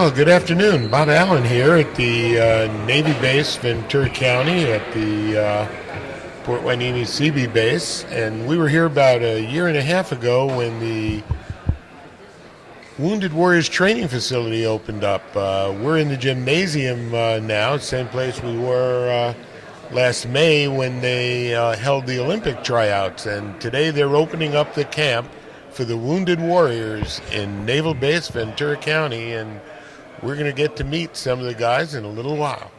Well, good afternoon. Bob Allen here at the Navy base, Ventura County, at the Port Hueneme Seabee base. And we were here about a year and a half ago when the Wounded Warriors training facility opened up. We're in the gymnasium now, same place we were last May when they held the Olympic tryouts. And today they're opening up the camp for the Wounded Warriors in Naval Base, Ventura County. And we're going to get to meet some of the guys in a little while.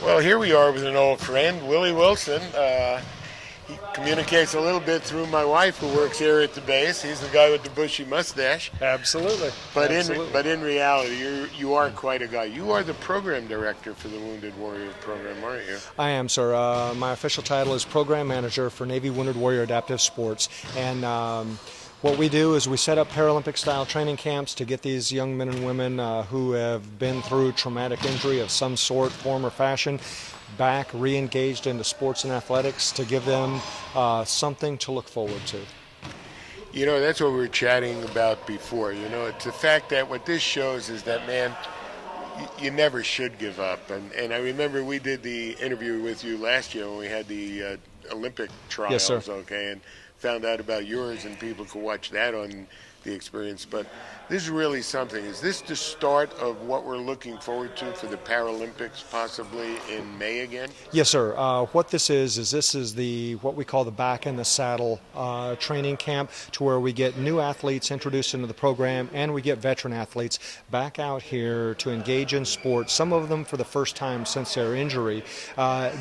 Well, here we are with an old friend, Willie Wilson. He communicates a little bit through my wife, who works here at the base. He's the guy with the bushy mustache. Absolutely. But Absolutely. in reality, you are quite a guy. You are the program director for the Wounded Warrior program, aren't you? I am, sir. My official title is Program Manager for Navy Wounded Warrior Adaptive Sports. And what we do is we set up Paralympic-style training camps to get these young men and women who have been through traumatic injury of some sort, form, or fashion back, re-engaged into sports and athletics, to give them something to look forward to. You know, that's what we were chatting about before. You know, it's the fact that what this shows is that, man, you never should give up. And I remember we did the interview with you last year when we had the Olympic trials, Yes, sir. okay, and found out about yours, and people could watch that on the experience. But this is really something. Is this the start of what we're looking forward to for the Paralympics possibly in May again? Yes, sir. What this is this is the what we call the back in the saddle training camp, to where we get new athletes introduced into the program, and we get veteran athletes back out here to engage in sports. Some of them for the first time since their injury.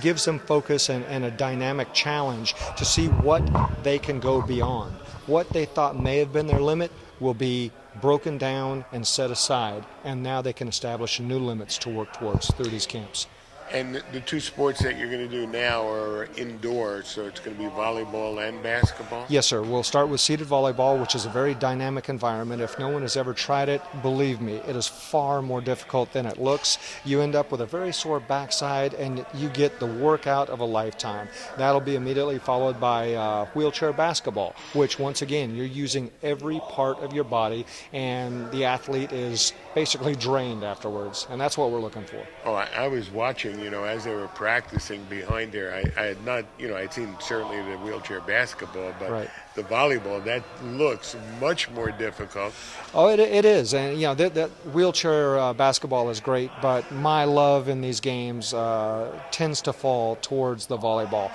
Gives them focus and a dynamic challenge to see what they can go beyond. What they thought may have been their limit will be broken down and set aside, and now they can establish new limits to work towards through these camps. And the two sports that you're going to do now are indoors, so it's going to be volleyball and basketball? Yes, sir. We'll start with seated volleyball, which is a very dynamic environment. If no one has ever tried it, believe me, it is far more difficult than it looks. You end up with a very sore backside, and you get the workout of a lifetime. That'll be immediately followed by wheelchair basketball, which, once again, you're using every part of your body, and the athlete is basically drained afterwards, and that's what we're looking for. Oh, I was watching, you know, as they were practicing behind there. I had not, you know, I'd seen certainly the wheelchair basketball, but Right. the volleyball, that looks much more difficult. Oh, it is, and you know that wheelchair basketball is great, but my love in these games tends to fall towards the volleyball.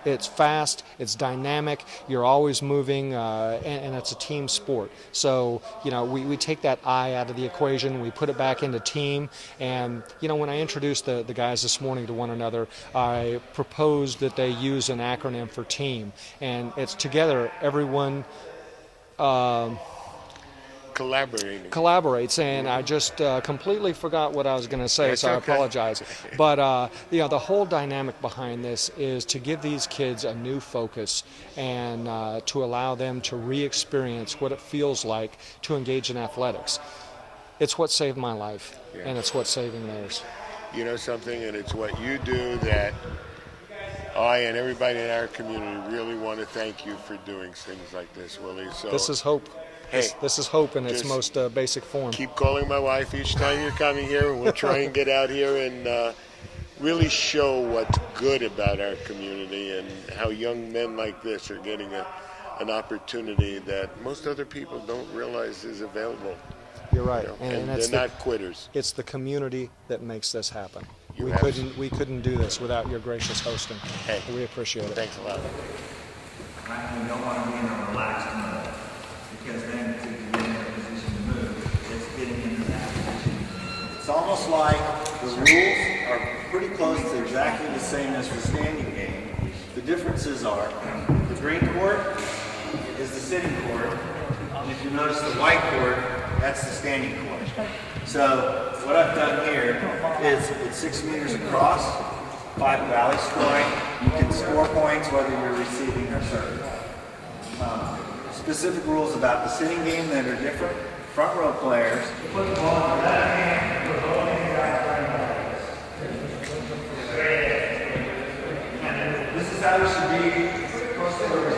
It's fast, it's dynamic, you're always moving, and it's a team sport. So you know we take that I out of the equation, we put it back into team, and you know when I introduced the guys this morning to one another, I proposed that they use an acronym for team, and it's together. Everyone collaborates, and I just completely forgot what I was going to say, That's so I okay. apologize. But you know, the whole dynamic behind this is to give these kids a new focus and to allow them to re-experience what it feels like to engage in athletics. It's what saved my life, and it's what's saving theirs. You know something, and it's what you do that I and everybody in our community really want to thank you for doing things like this, Willie. So This is hope. Hey, This is hope in its just most basic form. keep calling my wife each time you're coming here, and we'll try and get out here and really show what's good about our community and how young men like this are getting an opportunity that most other people don't realize is available. You're right, You know, and and it's they're not quitters. It's the community that makes this happen. You We have- couldn't do this without your gracious hosting. Hey. We appreciate it. Thanks a lot. You don't want to be in a relaxed mode, because then to get in a position to move, it's getting into that position. It's almost like the rules are pretty close to exactly the same as the standing game. The differences are the green court is the sitting court, and if you notice the white court, that's the standing court. So what I've done here is it's 6 meters across, 5 valley scoring. You can score points whether you're receiving or serving. Specific rules about the sitting game that are different. front row players. Put the ball in your left hand, put the ball in your right hand. This is how you should be close to the wrist.